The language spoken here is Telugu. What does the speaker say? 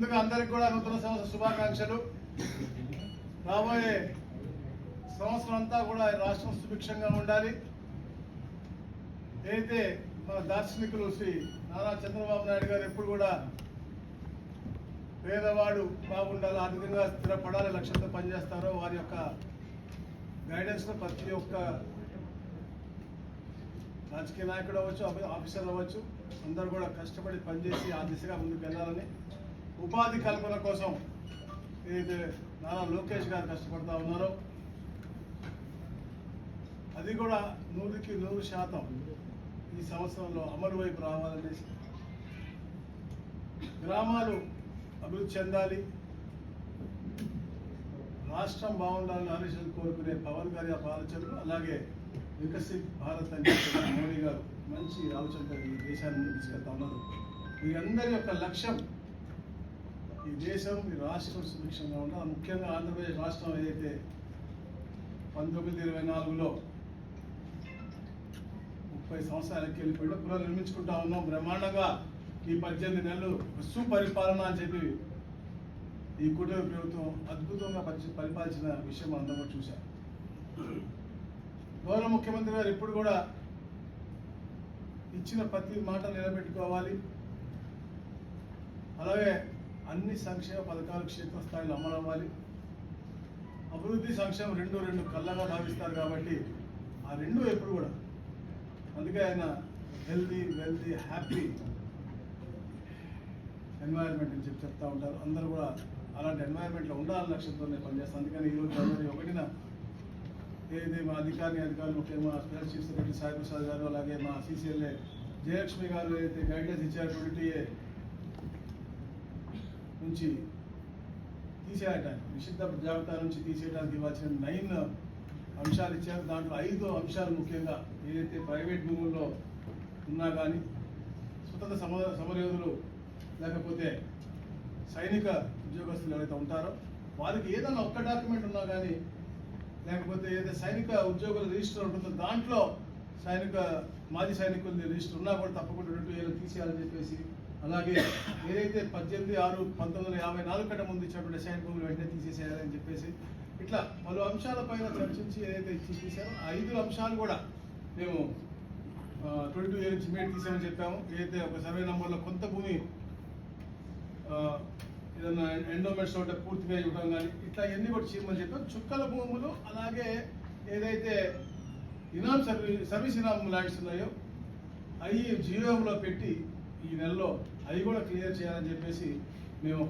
అందరికి కూడా నూతన సంవత్సర శుభాకాంక్షలు. రాబోయే సంవత్సరం అంతా కూడా రాష్ట్రం సుభిక్షంగా ఉండాలి. అయితే మన దార్శనికులు శ్రీ నారా చంద్రబాబు నాయుడు గారు ఎప్పుడు కూడా పేదవాడు బాగుండాలి, ఆర్థికంగా స్థిరపడాలి లక్ష్యంతో పనిచేస్తారో వారి యొక్క గైడెన్స్లో ప్రతి ఒక్క రాజకీయ నాయకుడు అవ్వచ్చు, ఆఫీసర్ అవ్వచ్చు, అందరూ కూడా కష్టపడి పనిచేసి ఆ దిశగా ముందుకు వెళ్ళాలని, ఉపాధి కల్పన కోసం ఏదైతే నారా లోకేష్ గారు కష్టపడతా ఉన్నారో అది కూడా 100% ఈ సంవత్సరంలో అమలు వైపు రావాలనేసి, గ్రామాలు అభివృద్ధి చెందాలి, రాష్ట్రం బాగుండాలని ఆలోచనలు కోరుకునే పవన్ గారి ఆలోచనలు, అలాగే వికసిత్ భారత్ అని మోడీ గారు మంచి ఆలోచనతో ఈ దేశాన్ని తీసుకెళ్తా ఉన్నారు. వీరందరి యొక్క లక్ష్యం ఈ దేశం, ఈ రాష్ట్రం సుభిక్షంగా ఉండాలి. ముఖ్యంగా ఆంధ్రప్రదేశ్ రాష్ట్రం ఏదైతే 1924లో 30 సంవత్సరాలకి వెళ్ళిపోయిందో పునర్నిర్మించుకుంటా ఉన్నాం బ్రహ్మాండంగా. ఈ 18 నెలలు సుపరిపాలన అని చెప్పి ఈ కూటమి ప్రభుత్వం అద్భుతంగా పరిపాలించిన విషయం అందరూ కూడా చూశాం. గౌరవ ముఖ్యమంత్రి గారు ఇప్పుడు కూడా ఇచ్చిన ప్రతి మాట నిలబెట్టుకోవాలి, అలాగే అన్ని సంక్షేమ పథకాలు క్షేత్రస్థాయిలో అమలు అవ్వాలి. అభివృద్ధి సంక్షేమం రెండు కళ్ళగా భావిస్తారు కాబట్టి ఆ రెండు ఎప్పుడు కూడా, అందుకే ఆయన హెల్తీ వెల్తీ హ్యాపీ ఎన్వైరన్మెంట్ అని చెప్పి చెప్తా ఉంటారు. అందరూ కూడా అలాంటి ఎన్వైరన్మెంట్లో ఉండాలని లక్ష్యంతోనే పనిచేస్తాను. అందుకని ఈరోజు జనవరి 1న ఏదైతే మా అధికారులు ముఖ్యంగా మా special chief secretary Sai Prasad గారు, అలాగే మా CCLA జయలక్ష్మి గారు ఏదైతే గైడ్లైన్స్ ఇచ్చారు 20A నుంచి తీసేయటానికి, నిషిద్ధ జాబితా నుంచి తీసేయడానికి ఇవ్వాల్సిన 9 అంశాలు ఇచ్చారు. దాంట్లో 5 అంశాలు ముఖ్యంగా ఏదైతే ప్రైవేట్ భూముల్లో ఉన్నా కానీ, స్వతంత్ర సమరయోధులు లేకపోతే సైనిక ఉద్యోగస్తులు ఎవరైతే ఉంటారో వారికి ఏదైనా ఒక్క డాక్యుమెంట్ ఉన్నా కానీ, లేకపోతే ఏదైతే సైనిక ఉద్యోగుల రిజిస్టర్ ఉంటుందో దాంట్లో మాజీ సైనికుల రిజిస్టర్ ఉన్నా కూడా తప్పకుండా 22 తీసేయాలని చెప్పేసి, అలాగే ఏదైతే 18/6/1954 కంటే ముందు ఇచ్చినటువంటి సైనిక భూములు వెంటనే తీసేసేయాలని చెప్పేసి, ఇట్లా పలు అంశాలపైన చర్చించి ఏదైతే తీసారో 5 అంశాలు కూడా మేము 22A నుంచి మేట్ తీసామని చెప్పాము. ఏదైతే ఒక సర్వే నెంబర్లో కొంత భూమి ఏదన్నా ఎండోమెంట్స్ ఉంటే పూర్తిగా ఇవ్వడం కానీ ఇట్లా ఎన్ని కూడా చేయమని చెప్పాం. చుక్కల భూములు, అలాగే ఏదైతే సర్వీస్ ఇనామ్ ల్యాండ్స్ ఉన్నాయో అవి GOMలో పెట్టి ఈ నెలలో అవి కూడా క్లియర్ చేయాలని చెప్పేసి మేము ఒక